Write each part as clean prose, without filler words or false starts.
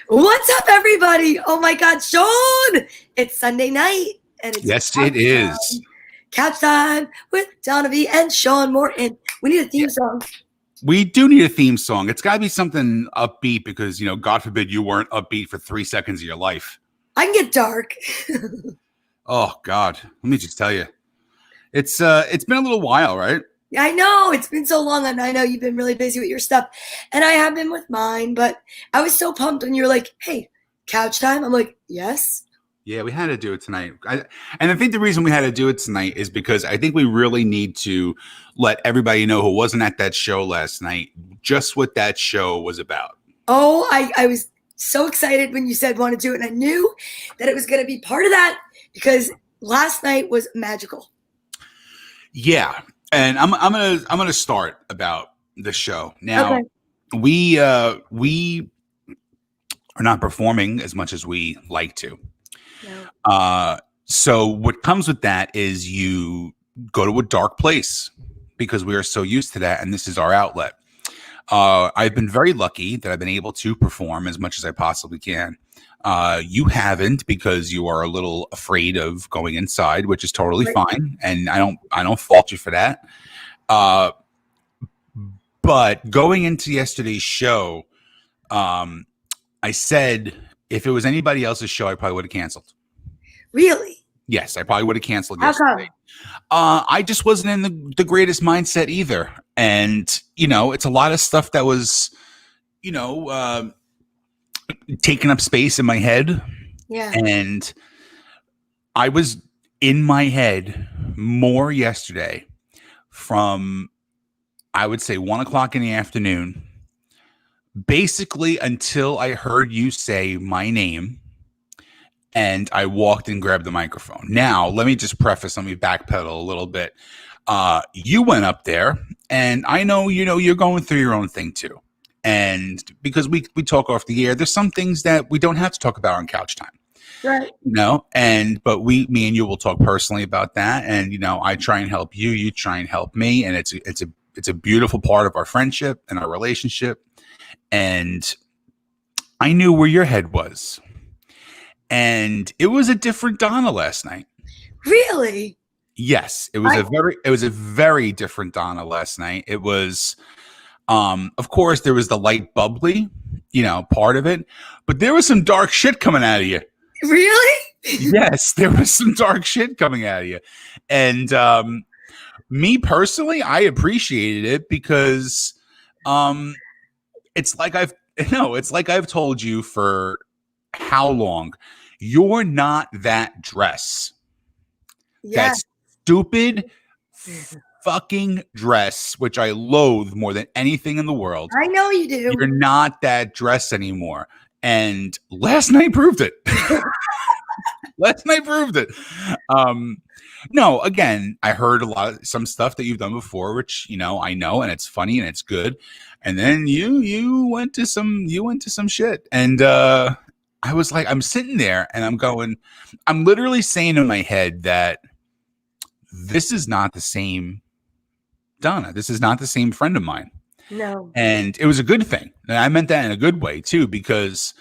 What's up, everybody? Oh my God, Sean! It's Sunday night, and it's Yes, it is. Couch time with Donna Vee and Sean Morton. We need a theme song. We do need a theme song. It's got to be something upbeat because, God forbid you weren't upbeat for 3 seconds of your life. I can get dark. Oh, God. Let me just tell you. It's been a little while, right? I know it's been so long, and I know you've been really busy with your stuff, and I have been with mine. But I was so pumped when you were like, "Hey, couch time." I'm like, "Yes." Yeah, we had to do it tonight. And I think the reason we had to do it tonight is because I think we really need to let everybody know who wasn't at that show last night just what that show was about. Oh, I was so excited when you said want to do it, and I knew that it was going to be part of that because last night was magical. Yeah. And I'm gonna start about the show. Now, we are not performing as much as we like to. No. So what comes with that is you go to a dark place because we are so used to that, and this is our outlet. I've been very lucky that I've been able to perform as much as I possibly can. You haven't because you are a little afraid of going inside, which is totally fine, and I don't fault you for that. But going into yesterday's show, I said if it was anybody else's show, I probably would have canceled. Really? Yes, I probably would have canceled How yesterday. I just wasn't in the greatest mindset either, and it's a lot of stuff that was, taking up space in my head. Yeah. And I was in my head more yesterday from, I would say, 1:00 in the afternoon, basically until I heard you say my name and I walked and grabbed the microphone. Now, let me just preface, let me backpedal a little bit. You went up there, and I know, you're going through your own thing too. And because we talk off the air, there's some things that we don't have to talk about on couch time. Right. But me and you will talk personally about that. And, I try and help you, you try and help me. And it's a beautiful part of our friendship and our relationship. And I knew where your head was. And it was a different Donna last night. Really? Yes. It was a very different Donna last night. It was, of course, there was the light bubbly, part of it, but there was some dark shit coming out of you. Really? Yes, there was some dark shit coming out of you. And me personally, I appreciated it because it's like I've told you for how long. You're not that dress. Yeah. That stupid fucking dress, which I loathe more than anything in the world. I know you do. You're not that dress anymore. And last night proved it. No, again, I heard some stuff that you've done before, which I know, and it's funny and it's good. And then you went to some shit, and I was like, I'm sitting there, and I'm literally saying in my head that this is not the same Donna. This is not the same friend of mine. No. And it was a good thing. And I meant that in a good way too, because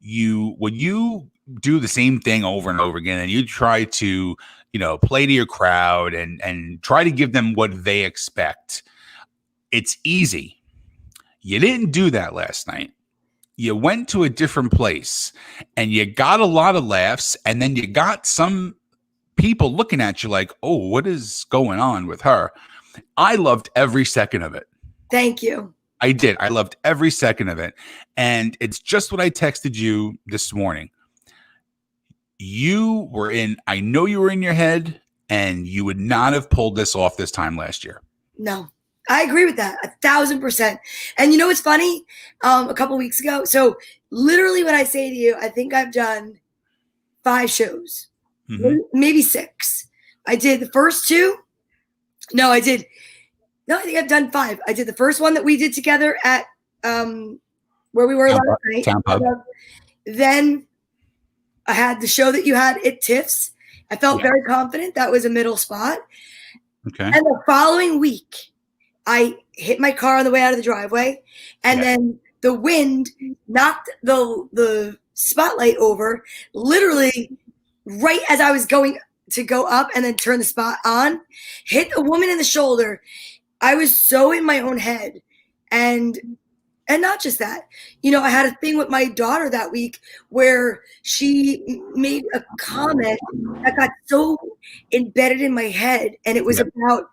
when you do the same thing over and over again and you try to, play to your crowd and try to give them what they expect, it's easy. You didn't do that last night. You went to a different place and you got a lot of laughs, and then you got some people looking at you like, oh, what is going on with her? I loved every second of it. Thank you. I did. I loved every second of it. And it's just what I texted you this morning. I know you were in your head, and you would not have pulled this off this time last year. No, I agree with that 1,000%. And what's funny? A couple weeks ago. So literally when I say to you, I think I've done 5 shows, maybe 6. I did the first 2. No, I think I've done 5. I did the first one that we did together at where we were last night. Town Pub. Then I had the show that you had at Tiff's. I felt very confident. That was a middle spot. Okay. And the following week, I hit my car on the way out of the driveway. And then the wind knocked the spotlight over, literally right as I was going to go up and then turn the spot on, hit a woman in the shoulder. I was so in my own head. And not just that, I had a thing with my daughter that week where she made a comment that got so embedded in my head. And it was about,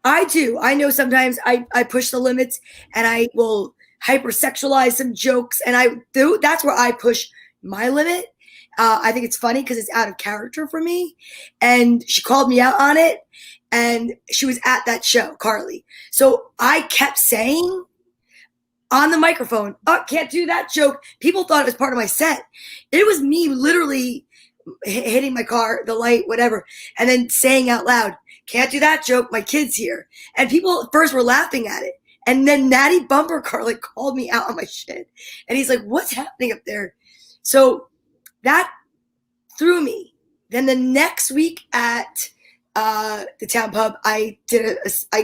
I know sometimes I push the limits and I will hypersexualize some jokes. And that's where I push my limit. I think it's funny because it's out of character for me. And she called me out on it. And she was at that show, Carly. So I kept saying on the microphone, oh, can't do that joke. People thought it was part of my set. It was me literally hitting my car, the light, whatever, and then saying out loud, can't do that joke. My kid's here. And people at first were laughing at it. And then Natty Bumper Car called me out on my shit. And he's like, what's happening up there? So that threw me. Then the next week at the town pub, I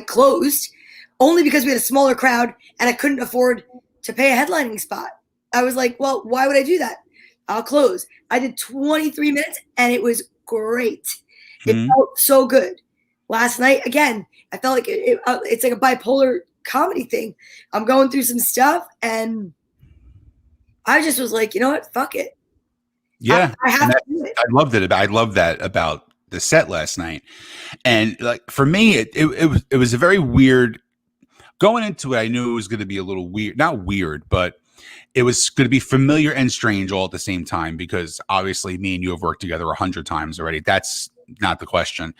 closed only because we had a smaller crowd and I couldn't afford to pay a headlining spot. I was like, well, why would I do that? I'll close. I did 23 minutes and it was great. It felt so good. Last night, again, I felt like it's like a bipolar comedy thing. I'm going through some stuff and I just was like, you know what? Fuck it. Yeah. I have to do it. I loved it. I love that about the set last night. And for me, it was a very weird going into it. I knew it was going to be a little weird, not weird, but it was going to be familiar and strange all at the same time, because obviously me and you have worked together 100 times already. That's not the question.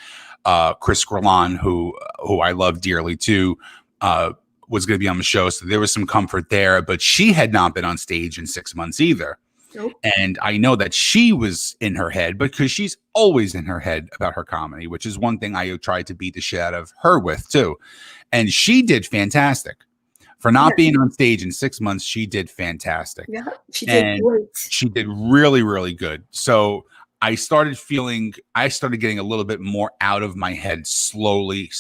Chris Grillon, who I love dearly too, was going to be on the show. So there was some comfort there, but she had not been on stage in 6 months either. Nope. And I know that she was in her head because she's always in her head about her comedy, which is one thing I tried to beat the shit out of her with too. And she did fantastic. For not being on stage in 6 months, she did fantastic. Yeah, she did great. She did really, really good. So I started getting a little bit more out of my head slowly.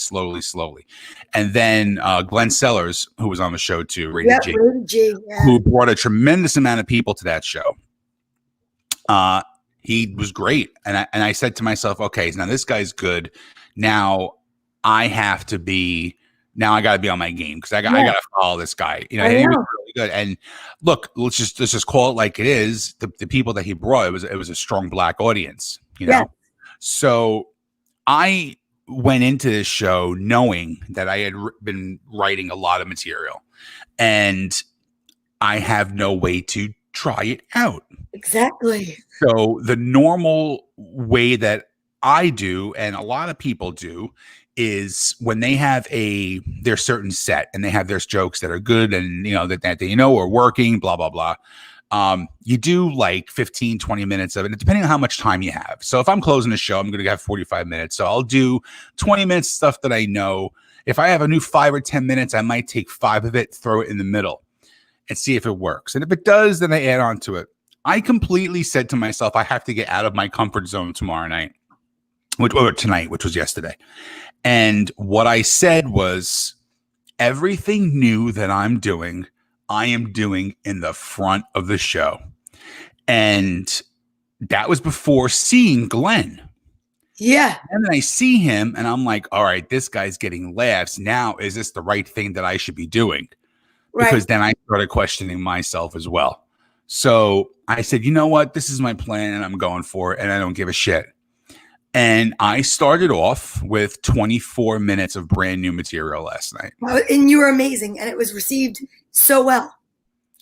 And then Glenn Sellers, who was on the show too, Rated G, who brought a tremendous amount of people to that show. He was great. And I said to myself, okay, now this guy's good. Now I got to be on my game because I got to follow this guy. He was really good. And look, let's just call it like it is. The people that he brought, it was a strong black audience, know? So I went into this show knowing that I had been writing a lot of material and I have no way to try it out. Exactly. So the normal way that I do, and a lot of people do, is when they have their certain set and they have their jokes that are good and that are working, blah blah blah. You do like 15, 20 minutes of it, depending on how much time you have. So if I'm closing a show, I'm going to have 45 minutes. So I'll do 20 minutes stuff that I know. If I have a new 5 or 10 minutes, I might take 5 of it, throw it in the middle and see if it works. And if it does, then I add on to it. I completely said to myself, I have to get out of my comfort zone tomorrow night, tonight, which was yesterday. And what I said was, everything new that I'm doing, I am doing in the front of the show. And that was before seeing Glenn. Yeah. And then I see him and I'm like, all right, this guy's getting laughs. Now, is this the right thing that I should be doing? Right. Because then I started questioning myself as well. So I said, you know what? This is my plan and I'm going for it and I don't give a shit. And I started off with 24 minutes of brand new material last night. And you were amazing. And it was received so well.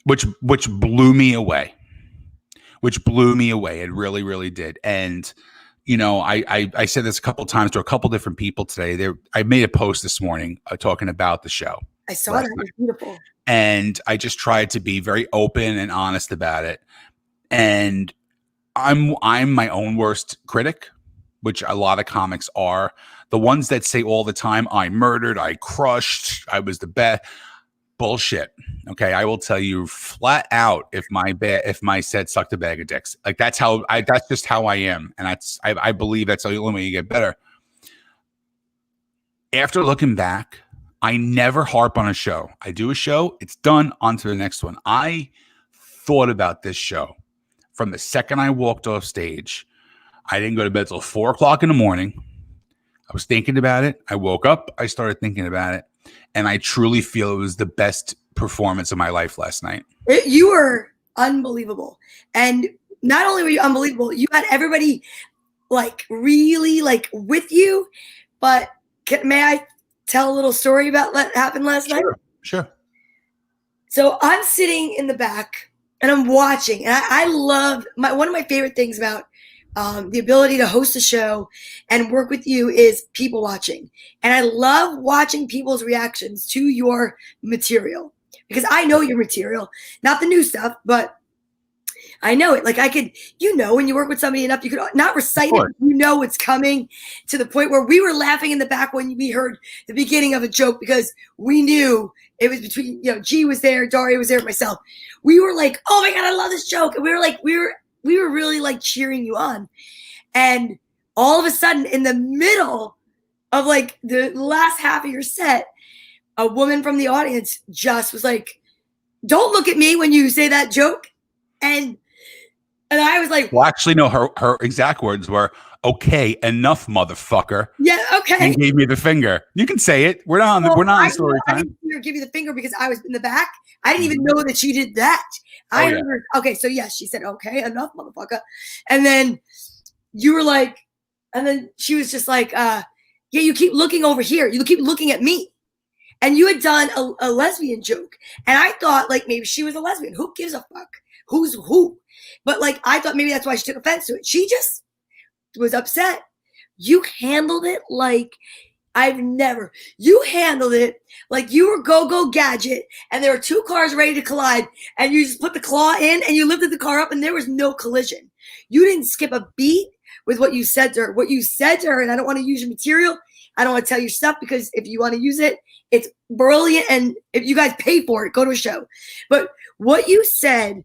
Which blew me away. It really, really did. And, I said this a couple times to a couple different people today. I made a post this morning talking about the show. I saw that. It was beautiful. And I just tried to be very open and honest about it. And I'm my own worst critic, which a lot of comics are. The ones that say all the time, I murdered, I crushed, I was the best. Bullshit. Okay. I will tell you flat out if my set sucked a bag of dicks. Like that's just how I am. And I believe that's the only way you get better. After looking back, I never harp on a show. I do a show, it's done, on to the next one. I thought about this show from the second I walked off stage. I didn't go to bed till 4:00 in the morning. I was thinking about it. I woke up, I started thinking about it, and I truly feel it was the best performance of my life last night. You were unbelievable. And not only were you unbelievable, you had everybody like really like with you. But may I tell a little story about what happened last night? Sure. So I'm sitting in the back and I'm watching, and I love one of my favorite things about the ability to host a show and work with you is people watching. And I love watching people's reactions to your material because I know your material, not the new stuff, but I know it. Like I could, when you work with somebody enough, you could not recite it, what's coming, to the point where we were laughing in the back when we heard the beginning of a joke because we knew it was between, G was there, Daria was there, myself. We were like, oh my God, I love this joke. And we were really like cheering you on. And all of a sudden in the middle of like the last half of your set, a woman from the audience just was like, don't look at me when you say that joke. And I was like, well, actually, no, her exact words were, okay, enough, motherfucker. Yeah, okay. And gave me the finger. You can say it. We're not on story time. I didn't give you the finger because I was in the back. I didn't even know that she did that. Okay, so yes, she said, okay, enough, motherfucker. And then you were like, and then she was just like, yeah, you keep looking over here. You keep looking at me. And you had done a lesbian joke. And I thought like maybe she was a lesbian. Who gives a fuck? Who's who? But like, I thought maybe that's why she took offense to it. She just was upset. You handled it like you handled it like you were go gadget and there were two cars ready to collide and you just put the claw in and you lifted the car up and there was no collision. You didn't skip a beat with what you said to her. What you said to her, and I don't want to use your material. I don't want to tell your stuff because if you want to use it, it's brilliant. And if you guys pay for it, go to a show. But what you said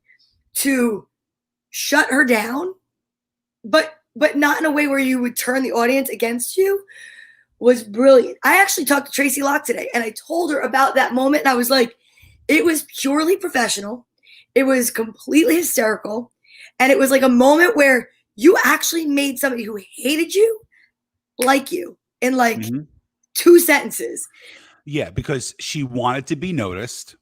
to shut her down, but not in a way where you would turn the audience against you, was brilliant. I actually talked to Tracy Locke today and I told her about that moment. And I was like, it was purely professional. It was completely hysterical. And it was like a moment where you actually made somebody who hated you like you in like 2 sentences. Yeah, because she wanted to be noticed.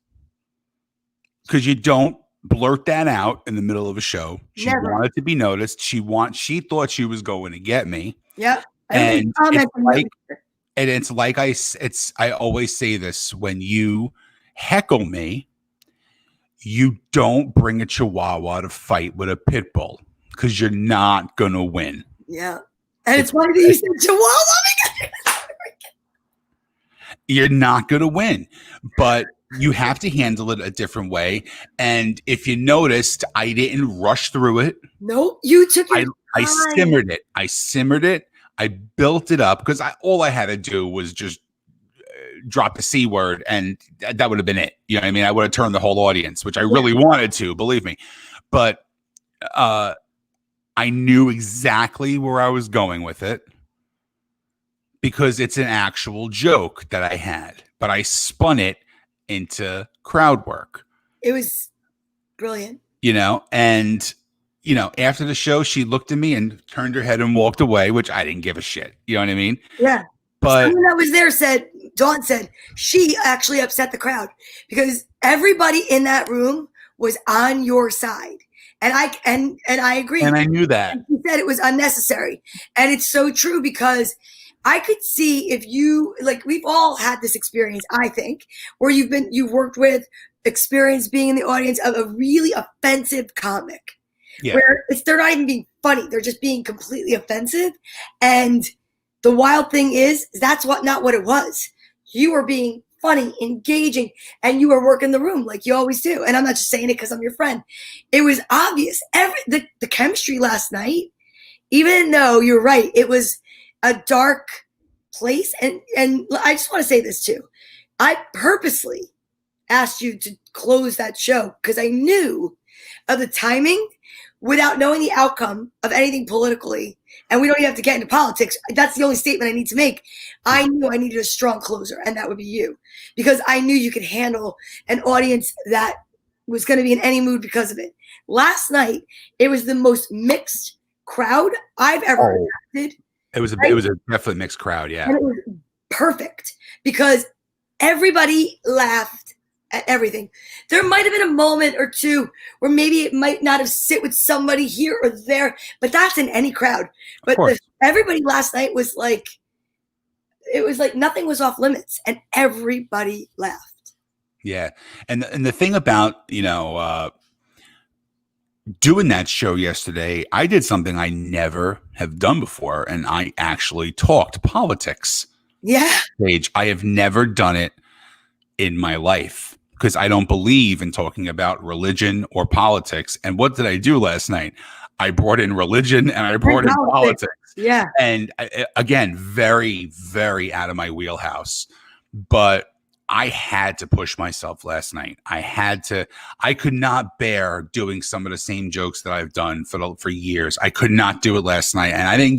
Because you don't blurt that out in the middle of a show. She wanted to be noticed. She thought she was going to get me. Yeah. And it's like I always say this, when you heckle me, you don't bring a chihuahua to fight with a pit bull because you're not going to win. Yeah. And it's funny that you said chihuahua. You're not going to win, but you have to handle it a different way. And if you noticed, I didn't rush through it. Nope. You took your time. I simmered it. I built it up because all I had to do was just drop the C word and that would have been it. You know what I mean? I would have turned the whole audience, which I really wanted to, believe me. But I knew exactly where I was going with it because it's an actual joke that I had, but I spun it into crowd work. It was brilliant. And after the show, she looked at me and turned her head and walked away, which I didn't give a shit. You know what I mean? Yeah. But someone that was there Dawn said, she actually upset the crowd because everybody in that room was on your side. And I agree. And I knew that. And she said it was unnecessary. And it's so true because I could see if you, like, we've all had this experience, I think, where you've worked with, experience being in the audience of a really offensive comic. Yeah. Where they're not even being funny. They're just being completely offensive. And the wild thing is that's not what it was. You were being funny, engaging, and you were working the room like you always do. And I'm not just saying it because I'm your friend. It was obvious. The chemistry last night, even though you're right, it was a dark place. And I just want to say this too. I purposely asked you to close that show because I knew of the timing without knowing the outcome of anything politically, and we don't even have to get into politics. That's the only statement I need to make. I knew I needed a strong closer, and that would be you, because I knew you could handle an audience that was going to be in any mood because of it. Last night, it was the most mixed crowd I've ever acted. It was a definitely mixed crowd, yeah. And it was perfect because everybody laughed at everything. There might have been a moment or two where maybe it might not have sit with somebody here or there, but that's in any crowd. But everybody last night was like, it was like nothing was off limits, and everybody laughed. Yeah, and the thing about doing that show yesterday, I did something I never have done before, and I actually talked politics. Yeah, Paige, I have never done it in my life because I don't believe in talking about religion or politics. And what did I do last night? I brought in religion and I brought in politics. Yeah. And again, very, very out of my wheelhouse. But I had to push myself last night. I could not bear doing some of the same jokes that I've done for years. I could not do it last night. And I didn't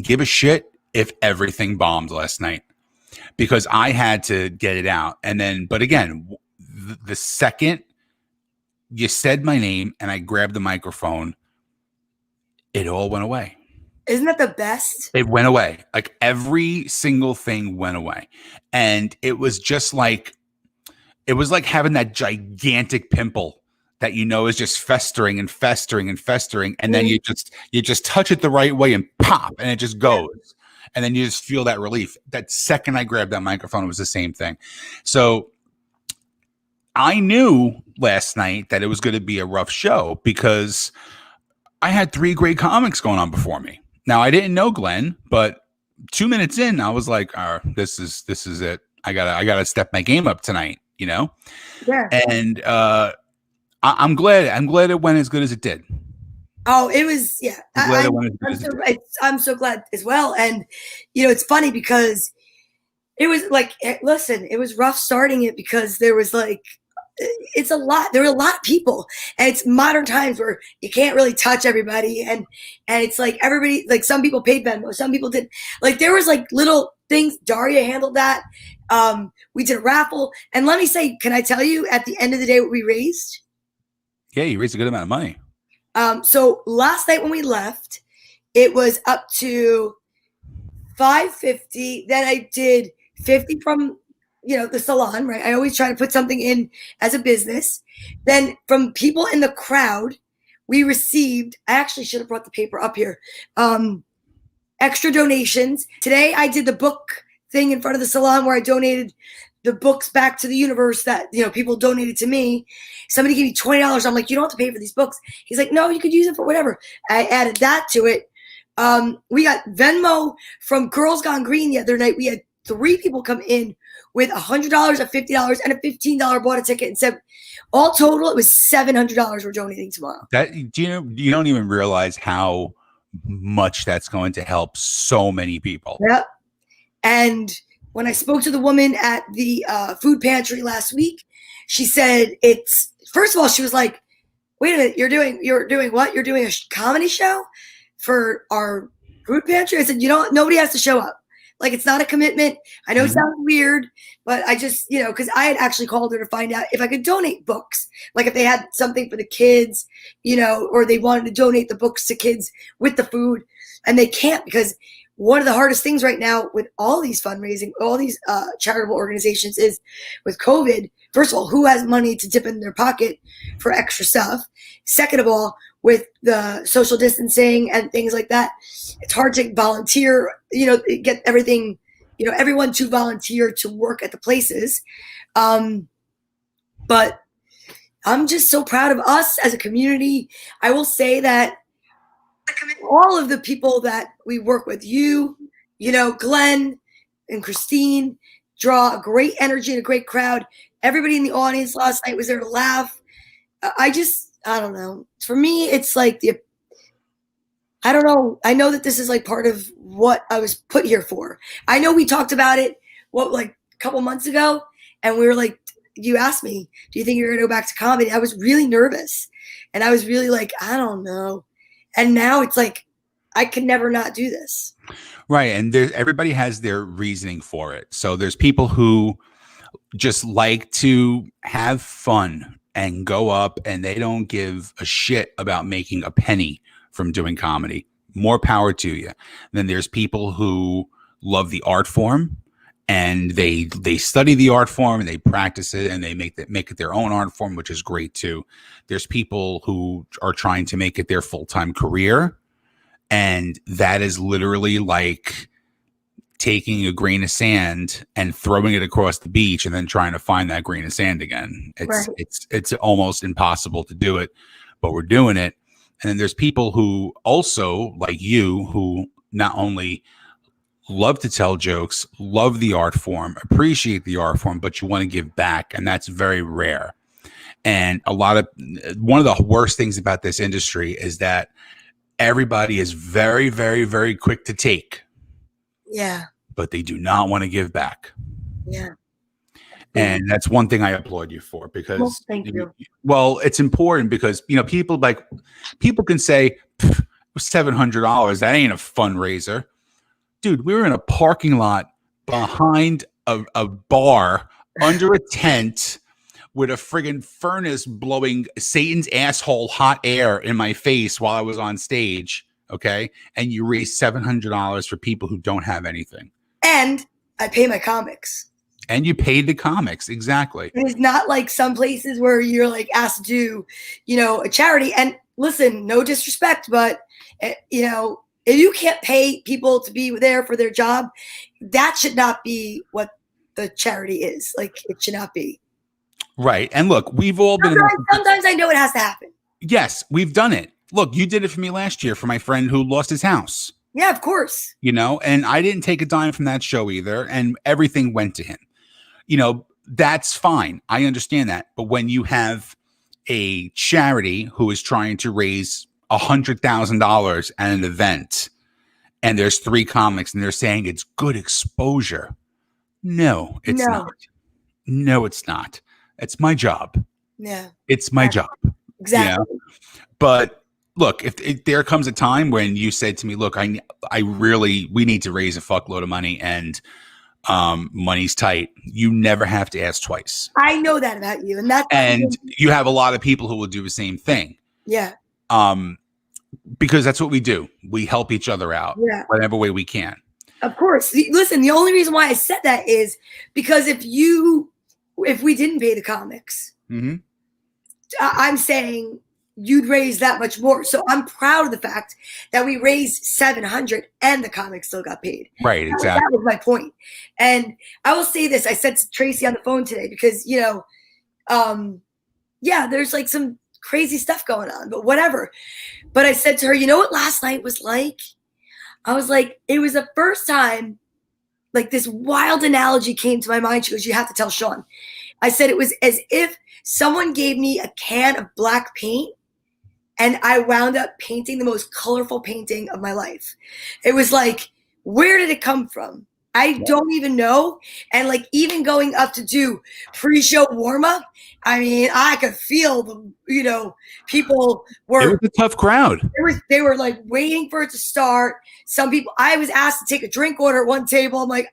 give a shit if everything bombed last night, because I had to get it out. And then, but again, the second you said my name and I grabbed the microphone, it all went away. Isn't that the best? It went away. Like every single thing went away. And it was just like, it was like having that gigantic pimple that is just festering and festering and festering. And then you just touch it the right way and pop, and it just goes. And then you just feel that relief. That second I grabbed that microphone, it was the same thing. So I knew last night that it was going to be a rough show because I had 3 great comics going on before me. Now, I didn't know Glenn, but 2 minutes in, I was like, this is it. I gotta step my game up tonight, Yeah. And I'm glad it went as good as it did. Oh, it was, yeah. I'm so glad as well. And, it's funny because it was like, listen, it was rough starting it because there was like, it's a lot. There were a lot of people, and it's modern times where you can't really touch everybody. And it's like everybody, like some people paid Venmo, some people did. Like there was like little things. Daria handled that. We did a raffle. And let me say, can I tell you at the end of the day what we raised? Yeah, you raised a good amount of money. So last night when we left, it was up to $550. Then I did 50 from, the salon, right? I always try to put something in as a business. Then from people in the crowd, we received, I actually should have brought the paper up here, extra donations. Today I did the book thing in front of the salon where I donated the books back to the universe that, people donated to me. Somebody gave me $20. I'm like, you don't have to pay for these books. He's like, no, you could use it for whatever. I added that to it. We got Venmo from Girls Gone Green the other night. We had 3 people come in with $100, a $50, and a $15 bought a ticket and said, all total, it was $700 we're donating tomorrow. That, you don't even realize how much that's going to help so many people. Yep. And when I spoke to the woman at the food pantry last week, she said first of all, she was like, wait a minute, you're doing what? You're doing a comedy show for our food pantry? I said, nobody has to show up. Like, it's not a commitment. I know it sounds weird, but I just, because I had actually called her to find out if I could donate books. Like if they had something for the kids, or they wanted to donate the books to kids with the food, and they can't, because one of the hardest things right now with all these fundraising, all these charitable organizations is with COVID. First of all, who has money to dip in their pocket for extra stuff? Second of all, with the social distancing and things like that, it's hard to volunteer, get everything, everyone to volunteer to work at the places. But I'm just so proud of us as a community. I will say that all of the people that we work with, Glenn and Christine, draw a great energy and a great crowd. Everybody in the audience last night was there to laugh. I don't know. For me, it's like I don't know. I know that this is like part of what I was put here for. I know we talked about it, like a couple months ago, and we were like, you asked me, do you think you're going to go back to comedy? I was really nervous. And I was really like, I don't know. And now it's like, I could never not do this. Right. And everybody has their reasoning for it. So there's people who just like to have fun and go up, and they don't give a shit about making a penny from doing comedy. More power to you. Then there's people who love the art form, and they study the art form and they practice it, and they make it their own art form, which is great too. There's people who are trying to make it their full-time career, and that is literally like taking a grain of sand and throwing it across the beach and then trying to find that grain of sand again. It's almost impossible to do it, but we're doing it. And then there's people who also, like you, who not only love to tell jokes, love the art form, appreciate the art form, but you want to give back. And that's very rare. And one of the worst things about this industry is that everybody is very, very, very quick to take. Yeah. But they do not want to give back. Yeah. And that's one thing I applaud you for, because thank you. Well, it's important because, people can say $700, that ain't a fundraiser. Dude, we were in a parking lot behind a bar under a tent with a friggin' furnace blowing Satan's asshole hot air in my face while I was on stage. Okay. And you raise $700 for people who don't have anything. And I pay my comics. And you paid the comics. Exactly. And it's not like some places where you're like asked to do, a charity. And listen, no disrespect, but, if you can't pay people to be there for their job, that should not be what the charity is. Like, it should not be. Right. And look, we've all been. Sometimes I know it has to happen. Yes, we've done it. Look, you did it for me last year for my friend who lost his house. Yeah, of course. And I didn't take a dime from that show either. And everything went to him. That's fine. I understand that. But when you have a charity who is trying to raise $100,000 at an event, and there's 3 comics and they're saying it's good exposure. No, it's not. No, it's not. It's my job. Yeah. It's my job. Exactly. But look, if there comes a time when you said to me, look, we need to raise a fuckload of money, and money's tight, you never have to ask twice. I know that about you. And you have a lot of people who will do the same thing. Yeah. Because that's what we do. We help each other out whatever way we can. Of course. Listen, the only reason why I said that is because if we didn't pay the comics, I'm saying you'd raise that much more. So I'm proud of the fact that we raised $700 and the comics still got paid. Right, exactly. That was my point. And I will say this. I said to Tracy on the phone today because, there's like some crazy stuff going on, but whatever. But I said to her, you know what last night was like? I was like, it was the first time like this wild analogy came to my mind. She goes, you have to tell Sean. I said, it was as if someone gave me a can of black paint and I wound up painting the most colorful painting of my life. It was like, where did it come from? I don't even know. And like even going up to do pre-show warm-up, I mean, I could feel the, people were. It was a tough crowd. They were like waiting for it to start. Some people, I was asked to take a drink order at one table. I'm like,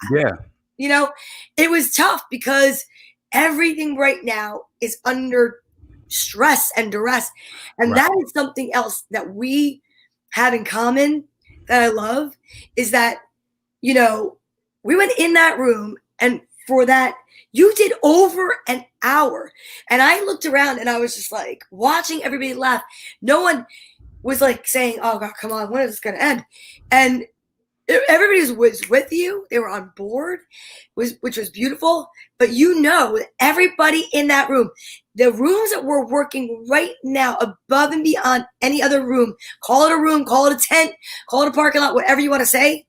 it was tough because everything right now is under stress and duress. And that is something else that we have in common that I love is that, we went in that room and for that, you did over an hour. And I looked around and I was just like watching everybody laugh. No one was like saying, oh God, come on, when is this going to end? And everybody was with you. They were on board, which was beautiful. But everybody in that room, the rooms that we're working right now above and beyond any other room, call it a room, call it a tent, call it a parking lot, whatever you want to say,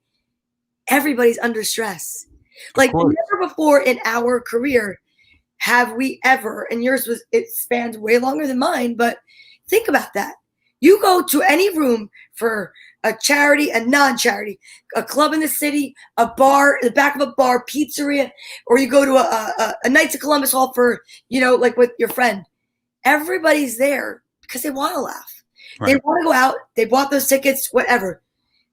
everybody's under stress. Like never before in our career have we ever, and it spans way longer than mine, but think about that. You go to any room for a charity, a non-charity, a club in the city, a bar, the back of a bar, pizzeria, or you go to a Knights of Columbus Hall for, like with your friend. Everybody's there because they want to laugh. Right. They want to go out. They bought those tickets, whatever.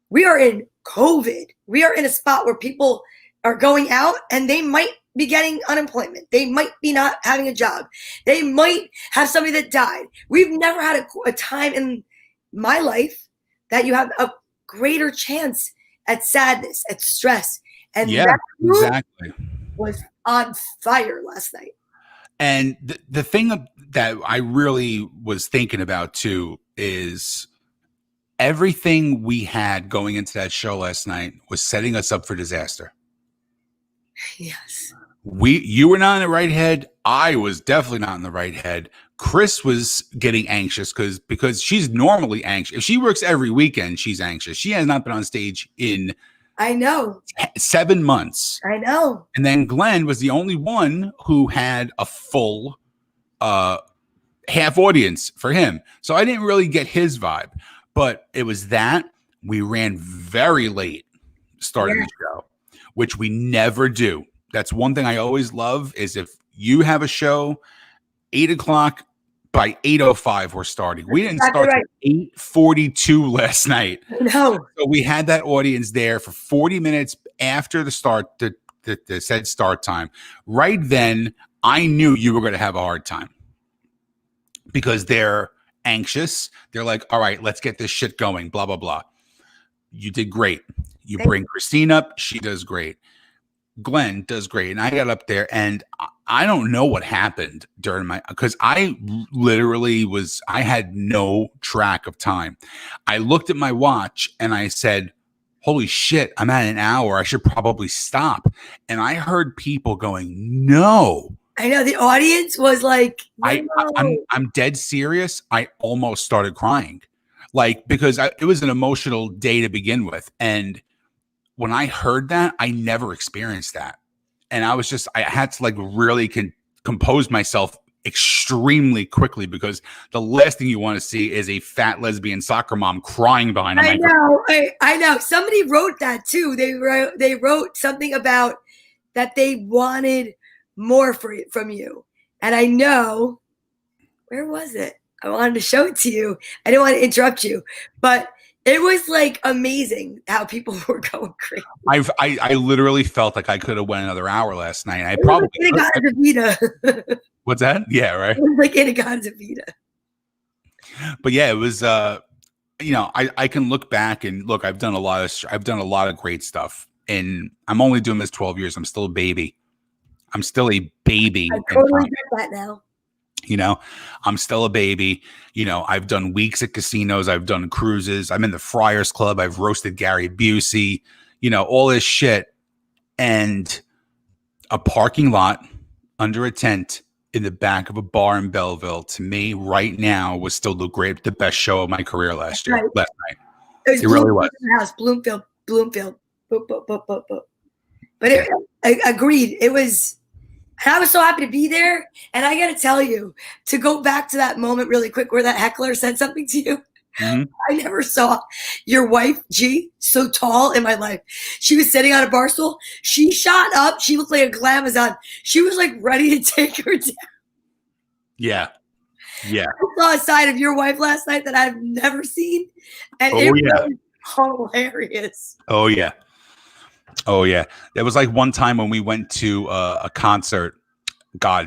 We are in COVID. We are in a spot where people are going out and they might be getting unemployment. They might be not having a job. They might have somebody that died. We've never had a time in my life that you have a greater chance at sadness, at stress. And that exactly was on fire last night. And the thing that I really was thinking about too is everything we had going into that show last night was setting us up for disaster. Yes. You were not in the right head. I was definitely not in the right head. Chris was getting anxious because she's normally anxious. If she works every weekend, she's anxious. She has not been on stage in 7 months. I know. And then Glenn was the only one who had a full half audience for him. So I didn't really get his vibe. But it was that we ran very late starting the show, which we never do. That's one thing I always love is if you have a show, 8 o'clock, by 8:05 we're starting. We didn't start at 8:42 last night. No. So we had that audience there for 40 minutes after the start, the said start time. Right then, I knew you were going to have a hard time because they're anxious. They're like, all right, let's get this shit going, blah, blah, blah. You did great. You bring Christine up. She does great. Glenn does great. And I got up there and I don't know what happened during because I literally I had no track of time. I looked at my watch and I said, holy shit, I'm at an hour. I should probably stop. And I heard people going, no. I know the audience was like, no. I'm dead serious. I almost started crying because it was an emotional day to begin with. And when I heard that, I never experienced that. And I had to really compose myself extremely quickly because the last thing you want to see is a fat lesbian soccer mom crying behind a microphone. I know. Somebody wrote that too. They wrote something about that they wanted more from you. And I know, where was it? I wanted to show it to you. I didn't want to interrupt you, but it was amazing how people were going crazy. I literally felt like I could have went another hour last night. I probably What's that? Yeah, right. It was like In-A-Gadda-Vida. But yeah, it was I can look back and look, I've done a lot of great stuff. And I'm only doing this 12 years. I'm still a baby. I'm still a baby. I totally get that now. I'm still a baby. I've done weeks at casinos. I've done cruises. I'm in the Friars Club. I've roasted Gary Busey, all this shit. And a parking lot under a tent in the back of a bar in Belleville, to me right now, was still the best show of my career last night. It really was. House, Bloomfield. Boop, boop, boop, boop, boop. But I agreed. It was... And I was so happy to be there. And I got to tell you, to go back to that moment really quick where that heckler said something to you. Mm-hmm. I never saw your wife, G, so tall in my life. She was sitting on a bar stool. She shot up. She looked like a glamazon. She was ready to take her down. Yeah. Yeah. I saw a side of your wife last night that I've never seen. And it was hilarious. Oh, yeah. Oh, yeah. There was one time when we went to a concert,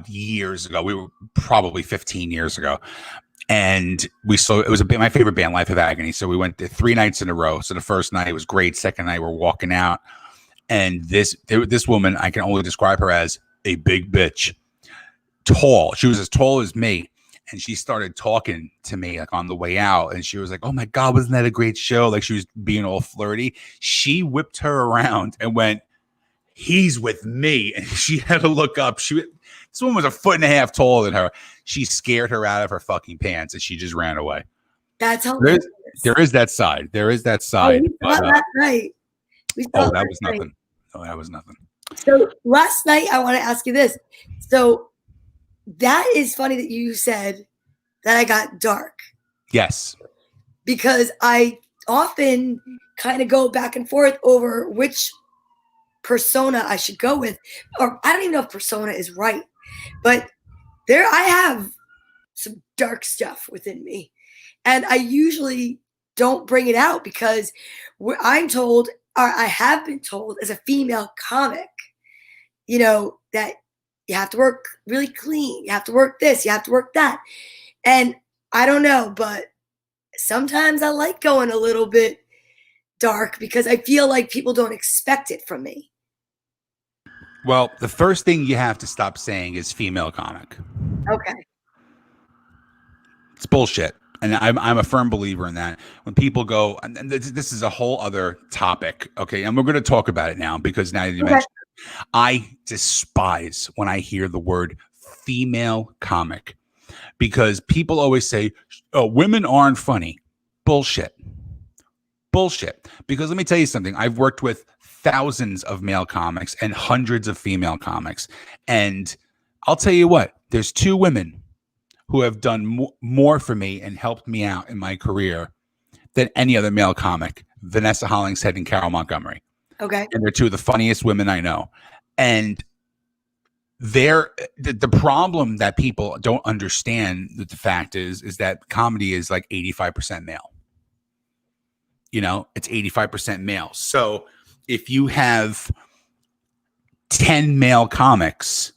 years ago. We were probably 15 years ago. And it was my favorite band, Life of Agony. So we went 3 nights in a row. So the first night was great. Second night, we're walking out. And this woman, I can only describe her as a big bitch. Tall. She was as tall as me. And she started talking to me on the way out. And she was like, oh my God, wasn't that a great show? She was being all flirty. She whipped her around and went, he's with me. And she had to look up. This woman was 1.5 feet taller than her. She scared her out of her fucking pants and she just ran away. That's hilarious. There is that side. There is that side. Last night. That was nothing. Oh, that was nothing. So last night, I want to ask you this. So that is funny that you said that I got dark. Yes. Because I often kind of go back and forth over which persona I should go with, or I don't even know if persona is right, but I have some dark stuff within me, and I usually don't bring it out because I'm told, or I have been told as a female comic, that you have to work really clean, you have to work this, you have to work that. And I don't know, but sometimes I like going a little bit dark because I feel like people don't expect it from me. Well, the first thing you have to stop saying is female comic. Okay. It's bullshit. And I'm a firm believer in that. When people go, and this is a whole other topic, okay? And we're going to talk about it now because now you mentioned it. I despise when I hear the word female comic because people always say, oh, women aren't funny. Bullshit. Bullshit. Because let me tell you something. I've worked with thousands of male comics and hundreds of female comics. And I'll tell you what, there's two women who have done more for me and helped me out in my career than any other male comic, Vanessa Hollingshead and Carol Montgomery. Okay. And they're two of the funniest women I know. And the problem that people don't understand, that the fact is that comedy is like 85% male. It's 85% male. So if you have 10 male comics,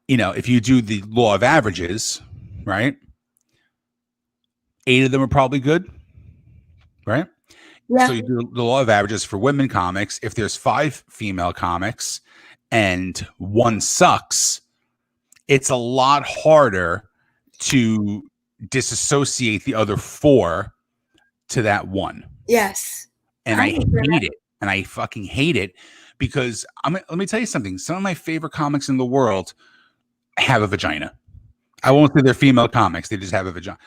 if you do the law of averages, right? 8 of them are probably good, right? Yeah. So you do the law of averages for women comics. If there's 5 female comics and 1 sucks, it's a lot harder to disassociate the other 4 to that 1. Yes. And I hate it. And I fucking hate it because let me tell you something. Some of my favorite comics in the world have a vagina. I won't say they're female comics. They just have a vagina.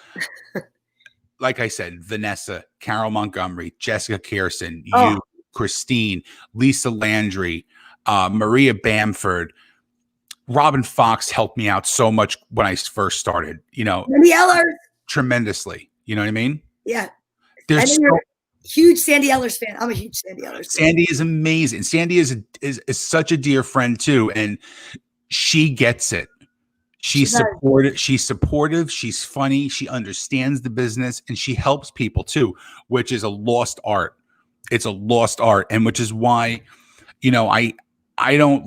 Like I said, Vanessa, Carol Montgomery, Jessica Kirsten, you, Christine, Lisa Landry, Maria Bamford, Robin Fox helped me out so much when I first started, Sandy Ellers. Tremendously. You know what I mean? Yeah. There's huge Sandy Ellers fan. I'm a huge Sandy Ellers fan. Sandy is amazing. Sandy is such a dear friend too. And she gets it. She's supportive. She's supportive. She's funny. She understands the business and she helps people too, which is a lost art. It's a lost art. And which is why, I don't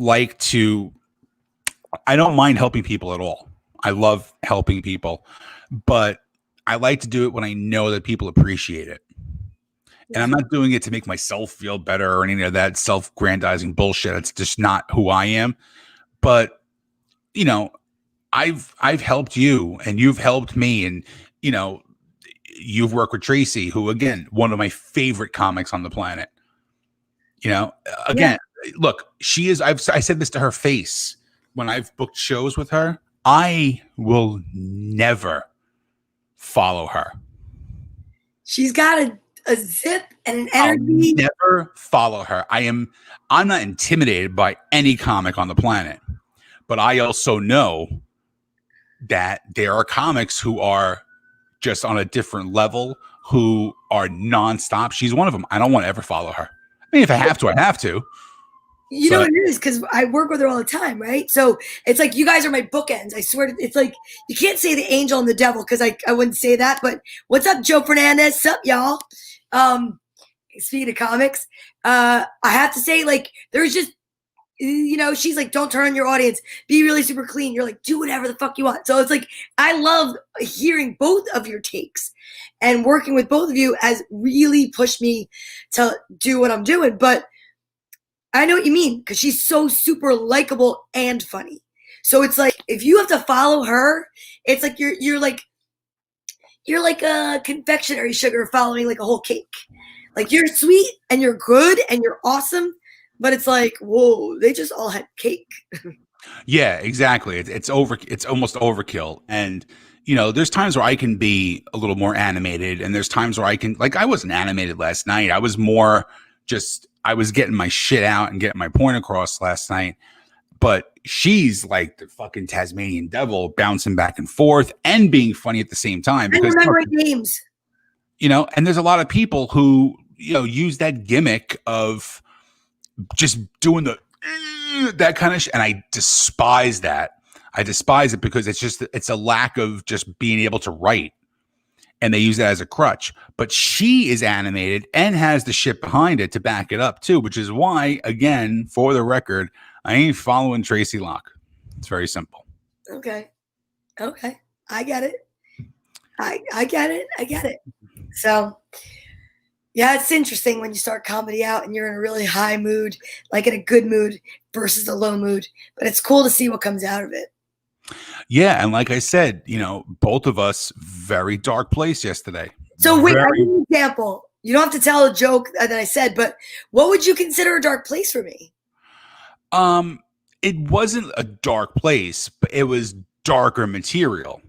mind helping people at all. I love helping people, but I like to do it when I know that people appreciate it. And I'm not doing it to make myself feel better or any of that self-grandizing bullshit. It's just not who I am. But, I've helped you and you've helped me. And, you've worked with Tracy, who, again, one of my favorite comics on the planet. Look, she is, I said this to her face when I've booked shows with her. I will never follow her. She's got a zip and an energy. I'll never follow her. I'm not intimidated by any comic on the planet, but I also know that there are comics who are just on a different level, who are nonstop. She's one of them. I don't want to ever follow her. I mean, if I have to, I have to. You know what it is? Because I work with her all the time, right? So it's like you guys are my bookends. I swear it's like you can't say the angel and the devil because I wouldn't say that. But what's up, Joe Fernandez? Sup, y'all? Speaking of comics, I have to say, like, there's just, she's like, don't turn on your audience. Be really super clean. You're like, do whatever the fuck you want. So it's like, I love hearing both of your takes, and working with both of you has really pushed me to do what I'm doing. But I know what you mean, because she's so super likable and funny. So it's like, if you have to follow her, it's like you're like a confectionery sugar following like a whole cake. Like, you're sweet and you're good and you're awesome, but it's like, whoa, they just all had cake. Yeah, exactly. It's almost overkill. And there's times where I can be a little more animated, and there's times where I can, like, I wasn't animated last night. I was more just, I was getting my shit out and getting my point across last night. But she's like the fucking Tasmanian devil, bouncing back and forth and being funny at the same time. Because I remember names. And there's a lot of people who, use that gimmick of just doing that kind of and I despise that. I despise it because it's a lack of just being able to write, and they use that as a crutch. But she is animated and has the shit behind it to back it up too, which is why, again, for the record, I ain't following Tracy Locke. It's very simple. Okay. I get it. I get it. So yeah, it's interesting when you start comedy out and you're in a really high mood, like in a good mood versus a low mood. But it's cool to see what comes out of it. Yeah, and like I said, both of us, very dark place yesterday. So wait, I give you an example. You don't have to tell a joke that I said, but what would you consider a dark place for me? It wasn't a dark place, but it was darker material.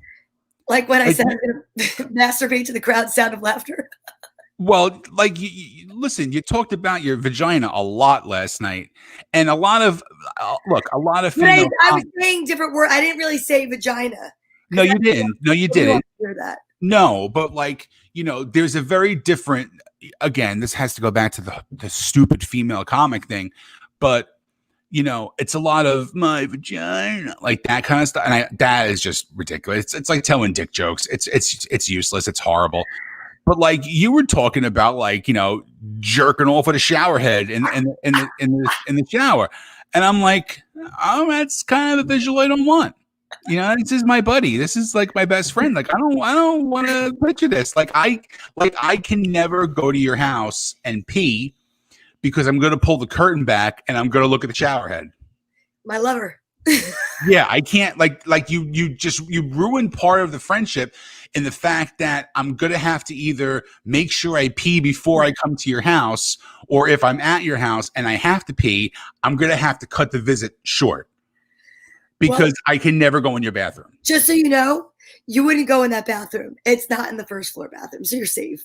Like when I said I'm going to masturbate to the crowd's sound of laughter. Well, like, listen, you talked about your vagina a lot last night, and a lot of female. I was saying different words. I didn't really say vagina. No, you didn't. No, you didn't. Hear that. No, but there's a very different. Again, this has to go back to the stupid female comic thing, but it's a lot of my vagina, like that kind of stuff, and that is just ridiculous. It's like telling dick jokes. It's useless. It's horrible. But like you were talking about, jerking off with a shower head in the shower, and I'm like, oh, that's kind of a visual I don't want. This is my buddy. This is like my best friend. Like I don't want to picture this. I can never go to your house and pee because I'm going to pull the curtain back and I'm going to look at the shower head. My lover. Yeah, I can't you ruined part of the friendship in the fact that I'm going to have to either make sure I pee before I come to your house, or if I'm at your house and I have to pee, I'm going to have to cut the visit short because I can never go in your bathroom. Just so you know, you wouldn't go in that bathroom. It's not in the first floor bathroom, so you're safe.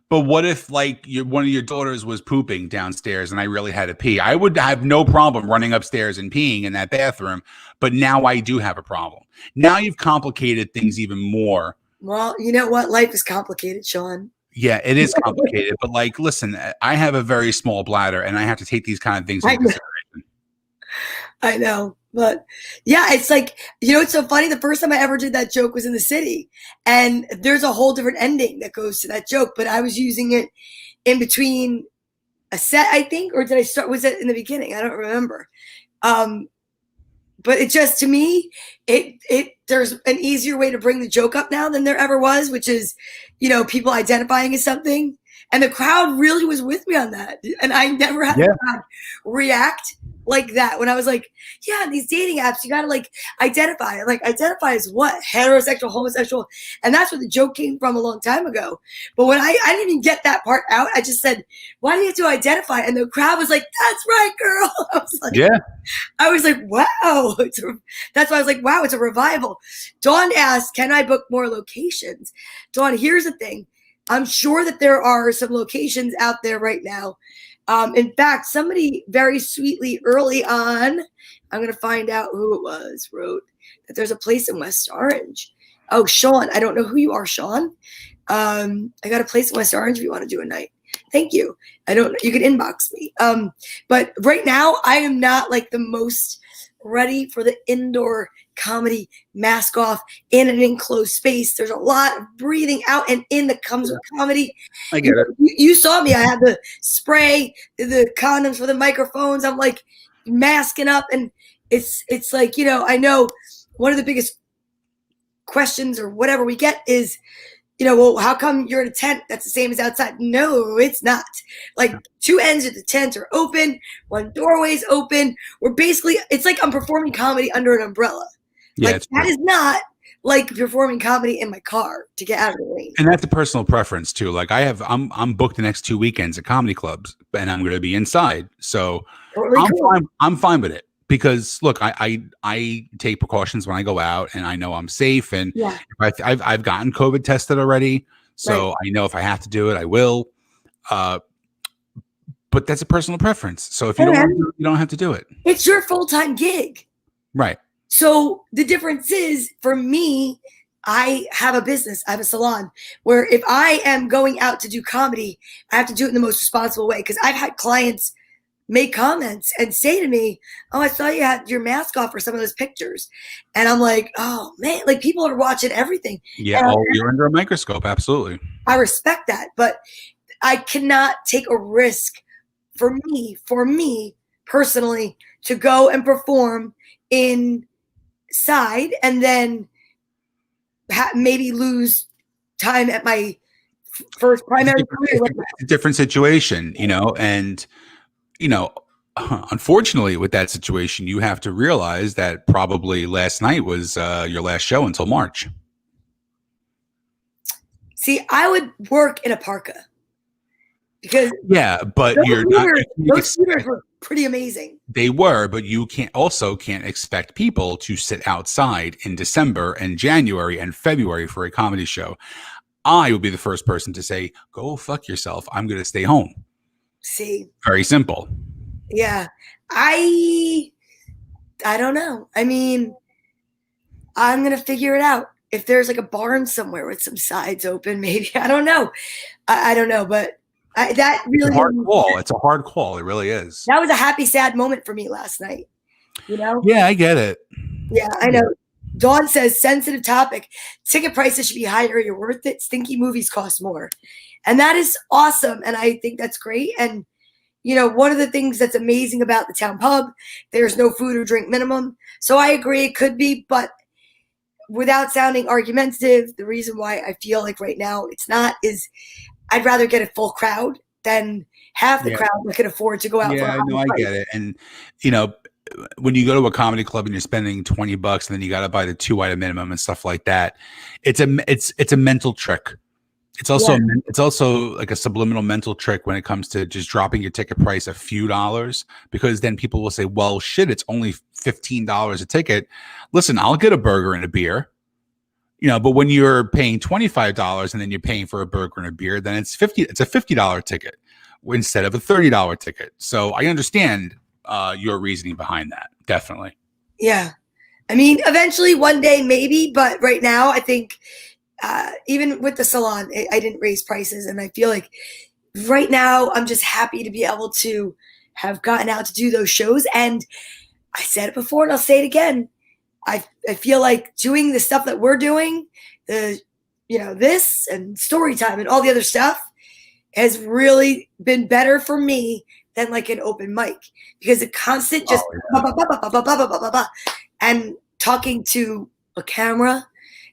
But what if one of your daughters was pooping downstairs and I really had to pee? I would have no problem running upstairs and peeing in that bathroom. But now I do have a problem. Now you've complicated things even more. Well, you know what? Life is complicated, Sean. Yeah, it is complicated. But listen, I have a very small bladder and I have to take these kind of things into consideration. I know. But yeah, it's like, it's so funny. The first time I ever did that joke was in the city, and there's a whole different ending that goes to that joke, but I was using it in between a set, I think, or was it in the beginning? I don't remember. But it just, to me, there's an easier way to bring the joke up now than there ever was, which is, people identifying as something. And the crowd really was with me on that. And I never had the crowd react like that when I was like, yeah, these dating apps, you got to identify. Identify as what? Heterosexual, homosexual. And that's where the joke came from a long time ago. But when I didn't even get that part out, I just said, why do you have to identify? And the crowd was like, that's right, girl. I was like, yeah. I was like, wow. That's why I was like, wow, it's a revival. Dawn asked, can I book more locations? Dawn, here's the thing. I'm sure that there are some locations out there right now. In fact, somebody very sweetly early on, I'm going to find out who it was, wrote that there's a place in West Orange. Oh, Sean. I don't know who you are, Sean. I got a place in West Orange if you want to do a night. Thank you. I don't know. You can inbox me. But right now, I am not the most ready for the indoor comedy mask off in an enclosed space. There's a lot of breathing out and in that comes with comedy. I get it. You saw me. I had the spray, the condoms for the microphones. I'm masking up, and it's I know one of the biggest questions or whatever we get is, well, how come you're in a tent that's the same as outside? No, it's not. Two ends of the tent are open, one doorway's open. It's like I'm performing comedy under an umbrella. Yeah, that is not like performing comedy in my car to get out of the rain. And that's a personal preference too. I'm booked the next 2 weekends at comedy clubs, and I'm going to be inside. So I'm fine with it. Because look, I take precautions when I go out, and I know I'm safe. And I've gotten COVID tested already, so I know if I have to do it, I will. But that's a personal preference. So if you don't want to do it, you don't have to do it. It's your full-time gig, right? So the difference is, for me, I have a business, I have a salon where if I am going out to do comedy, I have to do it in the most responsible way. Because I've had clients make comments and say to me, "Oh, I saw you had your mask off for some of those pictures," and I'm like, "Oh man, like people are watching everything." Yeah, And you're under a microscope, absolutely. I respect that, but I cannot take a risk for me personally to go and perform inside and then maybe lose time at my first primary career. It's a different situation, and unfortunately with that situation, you have to realize that probably last night was your last show until March. See, I would work in a parka because but those theaters were pretty amazing. They were, but you can't expect people to sit outside in December and January and February for a comedy show. I would be the first person to say, "Go fuck yourself. I'm going to stay home." See, very simple. Yeah, I don't know. I mean, I'm gonna figure it out. If there's like a barn somewhere with some sides open, maybe. I don't know. I don't know, but that really it's a hard call. It's a hard call. It really is. That was a happy, sad moment for me last night. Yeah, I get it. Yeah, I know. Dawn says, sensitive topic. Ticket prices should be higher. You're worth it. Stinky movies cost more. And that is awesome. And I think that's great. And, one of the things that's amazing about the town pub, there's no food or drink minimum. So I agree it could be, but without sounding argumentative, the reason why I feel like right now it's not is I'd rather get a full crowd than half the crowd that could afford to go out. Yeah, I get it. And, when you go to a comedy club and you're spending $20 and then you got to buy the 2-item minimum and stuff like that, it's a mental trick. It's also like a subliminal mental trick when it comes to just dropping your ticket price a few dollars, because then people will say, well, shit, it's only $15 a ticket. Listen, I'll get a burger and a beer. But when you're paying $25 and then you're paying for a burger and a beer, then it's a $50 ticket instead of a $30 ticket. So I understand your reasoning behind that. Definitely. Yeah. I mean, eventually one day, maybe, but right now I think even with the salon, I didn't raise prices. And I feel like right now I'm just happy to be able to have gotten out to do those shows. And I said it before and I'll say it again. I feel like doing the stuff that we're doing, this and story time and all the other stuff has really been better for me than like an open mic, because a constant just and talking to a camera,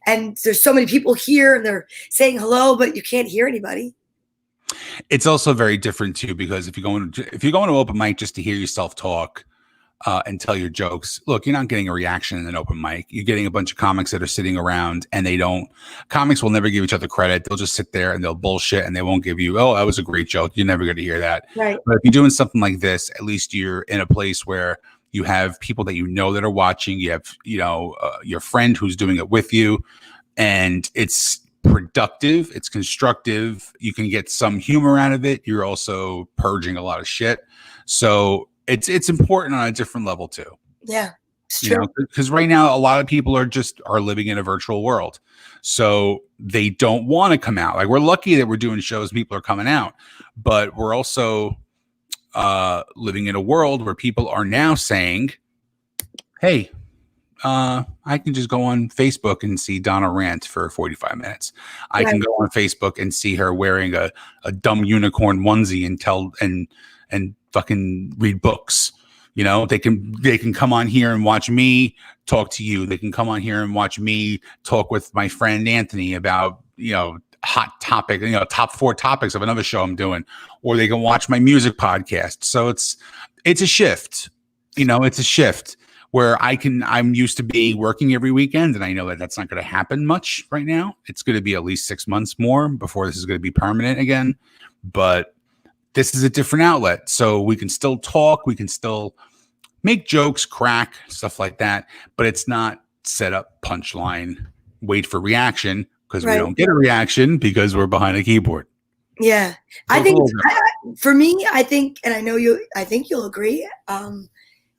and there's so many people here and they're saying hello, but you can't hear anybody. It's also very different too, because if you're going to open mic just to hear yourself talk and tell your jokes, look, you're not getting a reaction in an open mic. You're getting a bunch of comics that are sitting around, and comics will never give each other credit. They'll just sit there and they'll bullshit, and they won't give you, oh, that was a great joke. You're never going to hear that. Right. But if you're doing something like this, at least you're in a place where you have people that that are watching. You have, your friend who's doing it with you, and it's productive. It's constructive. You can get some humor out of it. You're also purging a lot of shit. So it's important on a different level too. Yeah, it's true. Because right now a lot of people are living in a virtual world, so they don't want to come out. Like, we're lucky that we're doing shows, people are coming out, but we're also living in a world where people are now saying, hey, I can just go on Facebook and see Donna rant for 45 minutes. I can go on Facebook and see her wearing a dumb unicorn onesie and fucking read books. They can come on here and watch me talk to you. They can come on here and watch me talk with my friend Anthony about, hot topic, top 4 topics of another show I'm doing, or they can watch my music podcast. So it's a shift, it's a shift where I'm used to be working every weekend, and I know that that's not going to happen much right now. It's going to be at least 6 months more before this is going to be permanent again. But this is a different outlet, so we can still talk, we can still make jokes, crack, stuff like that, but it's not set up punchline, wait for reaction, because we don't get a reaction because we're behind a keyboard. Yeah. I think for me, and I know I think you'll agree.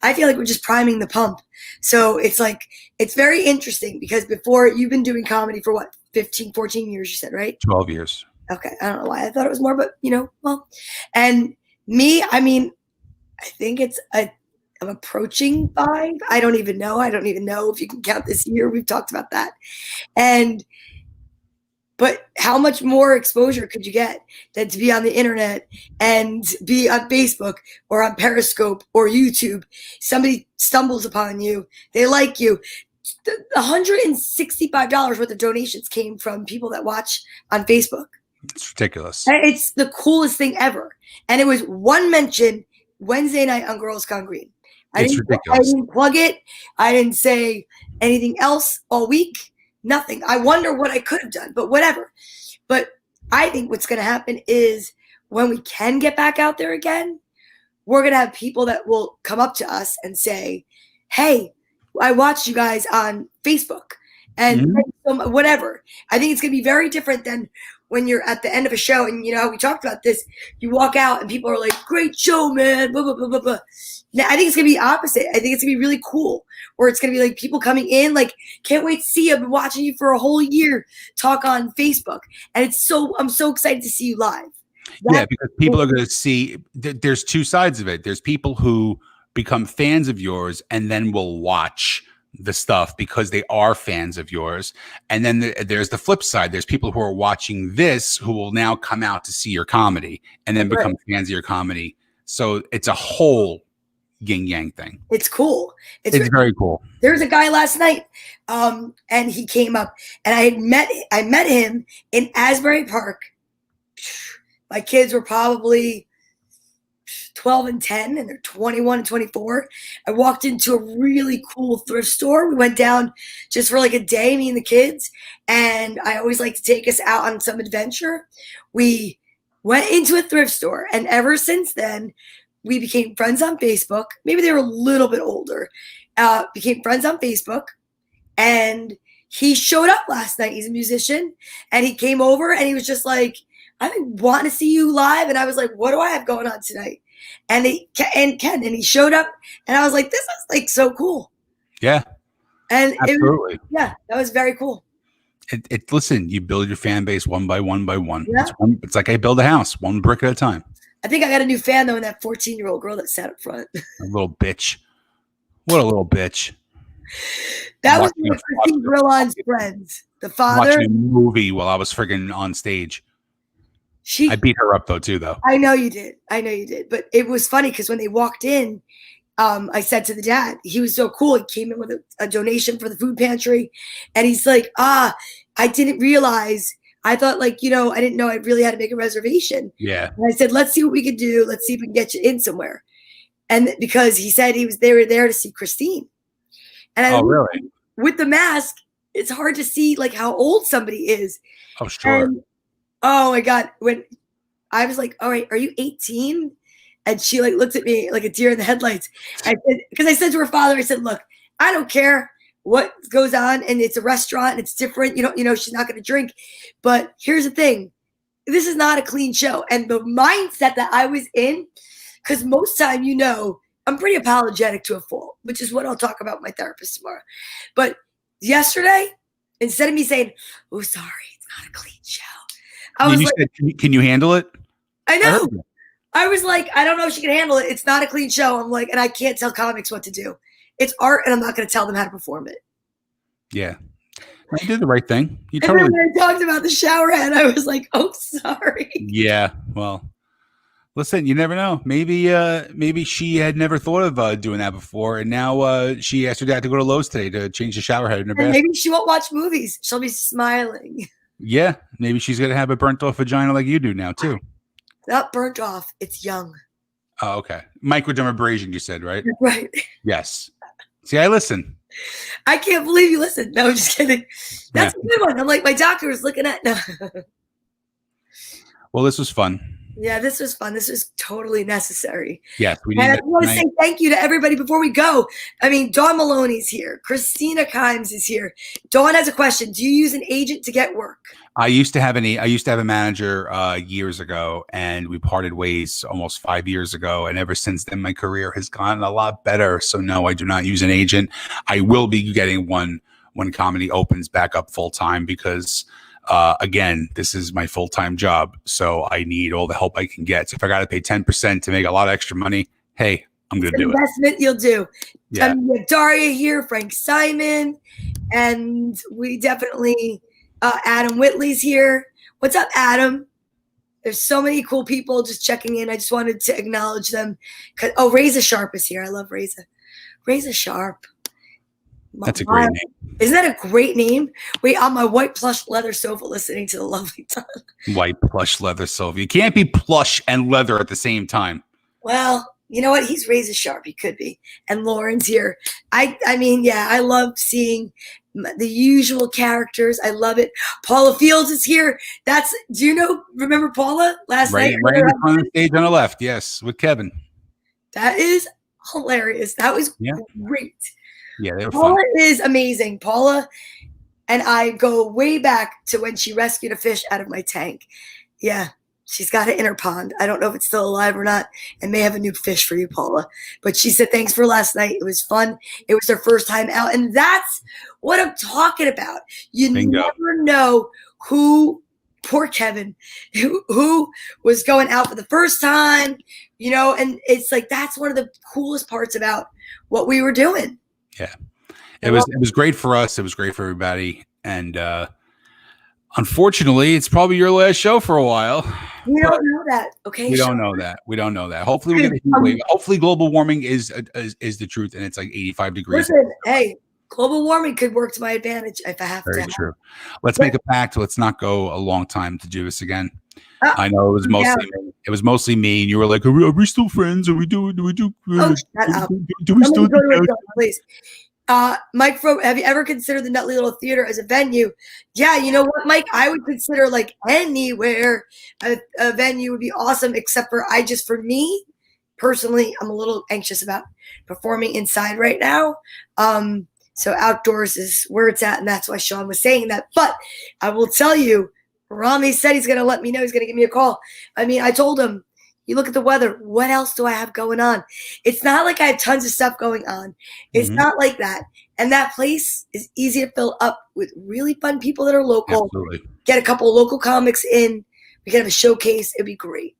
I feel like we're just priming the pump. So it's like, it's very interesting because before you've been doing comedy for what, 15, 14 years, you said, right? 12 years. Okay. I don't know why I thought it was more, but well, and me, I mean, I think I'm approaching 5. I don't even know. I don't even know if you can count this year. We've talked about that. But how much more exposure could you get than to be on the internet and be on Facebook or on Periscope or YouTube? Somebody stumbles upon you. They like you. $165 worth of donations came from people that watch on Facebook. It's ridiculous. It's the coolest thing ever. And it was one mention Wednesday night on Girls Gone Green. I didn't plug it. I didn't say anything else all week. Nothing. I wonder what I could have done, but whatever. But I think what's going to happen is when we can get back out there again, we're going to have people that will come up to us and say, hey, I watched you guys on Facebook and whatever. I think it's going to be very different than when you're at the end of a show and, we talked about this, you walk out and people are like, great show, man, blah, blah, blah, blah, blah. Now, I think it's going to be opposite. I think it's going to be really cool where it's going to be like people coming in, like, can't wait to see you. I've been watching you for a whole year talk on Facebook. And I'm so excited to see you live. Yeah, because people are going to see, there's two sides of it. There's people who become fans of yours and then will watch the stuff because they are fans of yours. And then there's the flip side. There's people who are watching this who will now come out to see your comedy and then become fans of your comedy. So it's a whole yin yang thing. It's cool. It's very cool. There was a guy last night, and he came up, and I met him in Asbury Park. My kids were probably 12 and 10, and they're 21 and 24. I walked into a really cool thrift store. We went down just for like a day, me and the kids, and I always like to take us out on some adventure. We went into a thrift store, and ever since then, we became friends on Facebook. Maybe they were a little bit older. Became friends on Facebook. And he showed up last night. He's a musician. And he came over and he was just like, I've been wanting to see you live. And I was like, what do I have going on tonight? And he showed up. And I was like, this is like so cool. Yeah. And absolutely. That was very cool. Listen, you build your fan base one by one by one. Yeah. It's like I build a house, one brick at a time. I think I got a new fan, though, in that 14-year-old girl that sat up front. A little bitch. What a little bitch. That was one of Christine Grillon's friends. The father. Watching a movie while I was friggin' on stage. I beat her up, though. I know you did. But it was funny because when they walked in, I said to the dad, he was so cool. He came in with a donation for the food pantry. And he's like, I didn't realize. I thought, I didn't know I really had to make a reservation. Yeah. And I said, let's see what we can do. Let's see if we can get you in somewhere. And because he said they were there to see Christine. And really? With the mask, it's hard to see how old somebody is. Oh, sure. And, oh my God. When I was like, all right, are you 18? And she looked at me like a deer in the headlights. Because I said to her father, I said, look, I don't care what goes on, and it's a restaurant and it's different. She's not going to drink. But here's the thing. This is not a clean show. And the mindset that I was in, because most time, I'm pretty apologetic to a fault, which is what I'll talk about with my therapist tomorrow. But yesterday, instead of me saying, oh, sorry, it's not a clean show. I was said, can you handle it? I know. I was like, I don't know if she can handle it. It's not a clean show. I'm like, and I can't tell comics what to do. It's art, and I'm not going to tell them how to perform it. Yeah. You did the right thing. And then when I talked about the shower head, I was like, oh, sorry. Yeah. Well, listen, you never know. Maybe she had never thought of doing that before, and now she asked her dad to go to Lowe's today to change the shower head in her bathroom. Maybe she won't watch movies. She'll be smiling. Yeah. Maybe she's going to have a burnt off vagina like you do now, too. Not burnt off. It's young. Oh, okay. Microdermabrasion, you said, right? Right. Yes. See, I listen. I can't believe you listened. No, I'm just kidding. That's a good one. I'm like, my doctor was looking at. No. Well, this was fun. Yeah, this was fun. This was totally necessary. Yes, we And need I that want to tonight. say thank you to everybody before we go. I mean, Dawn Maloney's here. Christina Kimes is here. Dawn has a question. Do you use an agent to get work? I used to have a manager years ago, and we parted ways almost 5 years ago. And ever since then, my career has gotten a lot better. So no, I do not use an agent. I will be getting one when comedy opens back up full time because, again, this is my full time job. So I need all the help I can get. So if I got to pay 10% to make a lot of extra money, hey, I'm going to do it. Investment you'll do. Yeah. We have Daria here, Frank Simon, and we definitely Adam Whitley's here. What's up, Adam? There's so many cool people just checking in. I just wanted to acknowledge them. Oh, Reza Sharp is here. I love Reza. Reza Sharp. That's a great name. Isn't that a great name? Wait, on my white plush leather sofa listening to the lovely Donna. White plush leather sofa. You can't be plush and leather at the same time. Well, you know what? He's Reza Sharp. He could be. And Lauren's here. I mean, yeah, I love seeing the usual characters. I love it. Paula Fields is here. Remember Paula last night? Right in the front of the stage on the left. Yes, with Kevin. That is hilarious. That was great. Yeah, they were Paula fun. is amazing. Paula and I go way back to when she rescued a fish out of my tank. Yeah. She's got it in her pond. I don't know if it's still alive or not, and may have a new fish for you, Paula. But she said, thanks for last night. It was fun. It was her first time out. And that's what I'm talking about. You never know who, poor Kevin, who was going out for the first time, and it's like, that's one of the coolest parts about what we were doing. Yeah. It was great for us. It was great for everybody. And, unfortunately, it's probably your last show for a while. We don't know that. Okay. We don't know that. Hopefully we get a heat wave. Hopefully global warming is the truth and it's like 85 degrees. Listen, hey, global warming could work to my advantage if I have to. Very true. Let's make a pact. Let's not go a long time to do this again. I know it was mostly me, and you were like, "Are we still friends? Are we do? Do we do? Oh, shut up! Do we still do?" Please. Mike, have you ever considered the Nutley Little Theater as a venue? Yeah, you know what, Mike? I would consider like anywhere a venue would be awesome, except for for me personally, I'm a little anxious about performing inside right now. So outdoors is where it's at, and that's why Sean was saying that. But I will tell you, Rami said he's going to let me know. He's going to give me a call. I mean, I told him, you look at the weather. What else do I have going on? It's not like I have tons of stuff going on. It's not like that. And that place is easy to fill up with really fun people that are local. Absolutely. Get a couple of local comics in. We can have a showcase. It'd be great.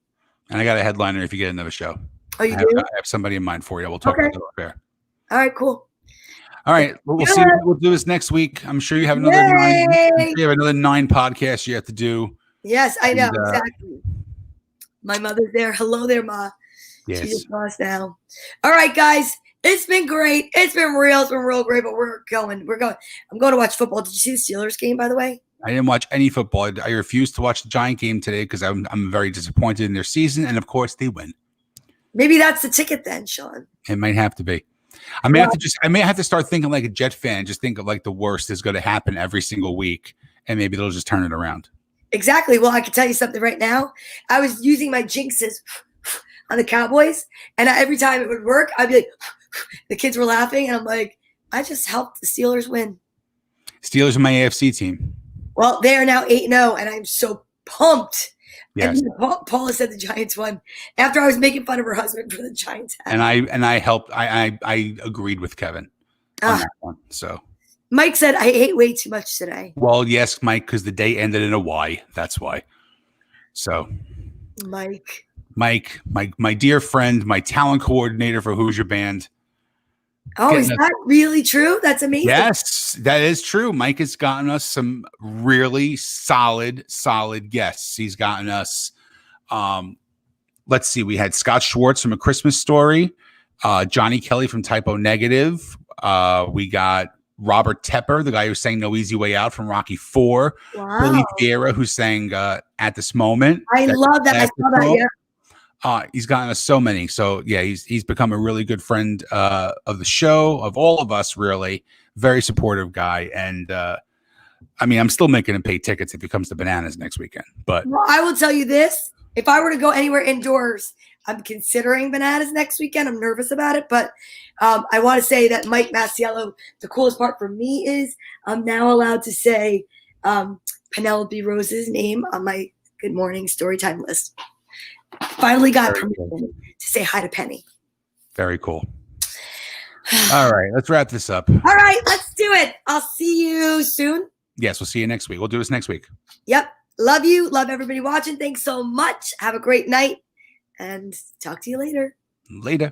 And I got a headliner if you get another show. Oh, you do? I have somebody in mind for you. We'll talk about that there. All right, cool. All right. Well, we'll see what we'll do this next week. I'm sure you have another 9 podcasts you have to do. Yes, I know. Exactly. My mother's there. Hello there, Ma. Yes. She just lost now. All right, guys. It's been great. It's been real. It's been real great, but we're going. I'm going to watch football. Did you see the Steelers game, by the way? I didn't watch any football. I refused to watch the Giant game today because I'm very disappointed in their season. And, of course, they win. Maybe that's the ticket then, Sean. It might have to be. I may have to start thinking like a Jet fan. Just think of like the worst is going to happen every single week, and maybe they'll just turn it around. Exactly. Well, I can tell you something right now. I was using my jinxes on the Cowboys, and every time it would work, I'd be like, the kids were laughing, and I'm like, I just helped the Steelers win. Steelers are my AFC team. Well, they are now 8-0, and I'm so pumped. Yes. And Paula said the Giants won after I was making fun of her husband for the Giants. And I helped. I agreed with Kevin on that one. So Mike said I ate way too much today. Well, yes, Mike, because the day ended in a Y. That's why. So Mike, my dear friend, my talent coordinator for Hoosier Band. Oh, is that really true? That's amazing. Yes, that is true. Mike has gotten us some really solid guests. He's gotten us, let's see, we had Scott Schwartz from A Christmas Story, Johnny Kelly from Typo Negative. We got Robert Tepper, the guy who sang No Easy Way Out from Rocky IV. Wow. Billy Vieira, who sang At This Moment. I love that. I saw that, yeah. He's gotten us so many. So yeah, he's become a really good friend of the show, of all of us, really. Very supportive guy. And I mean, I'm still making him pay tickets if he comes to Bananas next weekend. But well, I will tell you this. if I were to go anywhere indoors, I'm considering Bananas next weekend. I'm nervous about it, but I want to say that Mike Masiello, the coolest part for me is I'm now allowed to say Penelope Rose's name on my Good Morning Storytime list. Finally got permission to say hi to Penny. Very cool. All right, let's wrap this up. All right, let's do it. I'll see you soon. Yes, we'll see you next week. We'll do this next week. Yep. Love you. Love everybody watching. Thanks so much. Have a great night and talk to you later. Later.